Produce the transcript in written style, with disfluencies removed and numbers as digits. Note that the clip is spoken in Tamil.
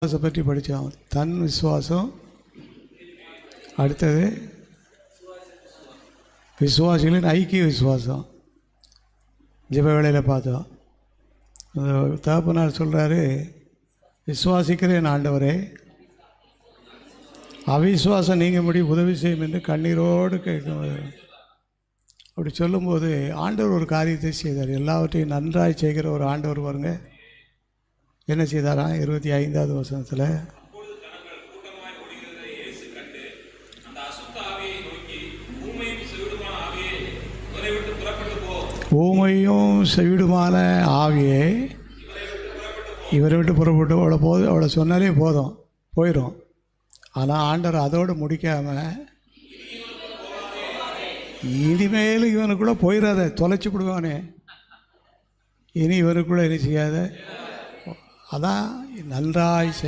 விசுவாசத்தை பற்றி படித்தோம். தன் விசுவாசம், அடுத்தது விசுவாசிகளின் ஐக்கிய விசுவாசம் ஜெப வேளையில் பார்த்தோம். தகப்பனார் சொல்கிறாரு, விசுவாசிக்கிறேன் ஆண்டவரே, அவிசுவாசம் நீங்கும்படி உதவி செய்யும் என்று கண்ணீரோடு கேட்கும். அப்படி சொல்லும்போது ஆண்டவர் ஒரு காரியத்தை செய்தார். எல்லாவற்றையும் நன்றாய் செய்கிற ஒரு ஆண்டவர் பாருங்க என்ன செய்தாராம்? 25வது வசனத்தில், ஊமையும் செவிடுமான ஆவியே இவரை விட்டு புறப்பட்டு அவளை சொன்னாலே போயிடும். ஆனால் ஆண்டவர் அதோடு முடிக்காமல், இனிமேல் இவனுக்குள்ளே போயிடாத, தொலைச்சி விடுவானே, இனி இவனுக்குள்ளே என்ன செய்யாத, அதான் நன்றாய் செய்.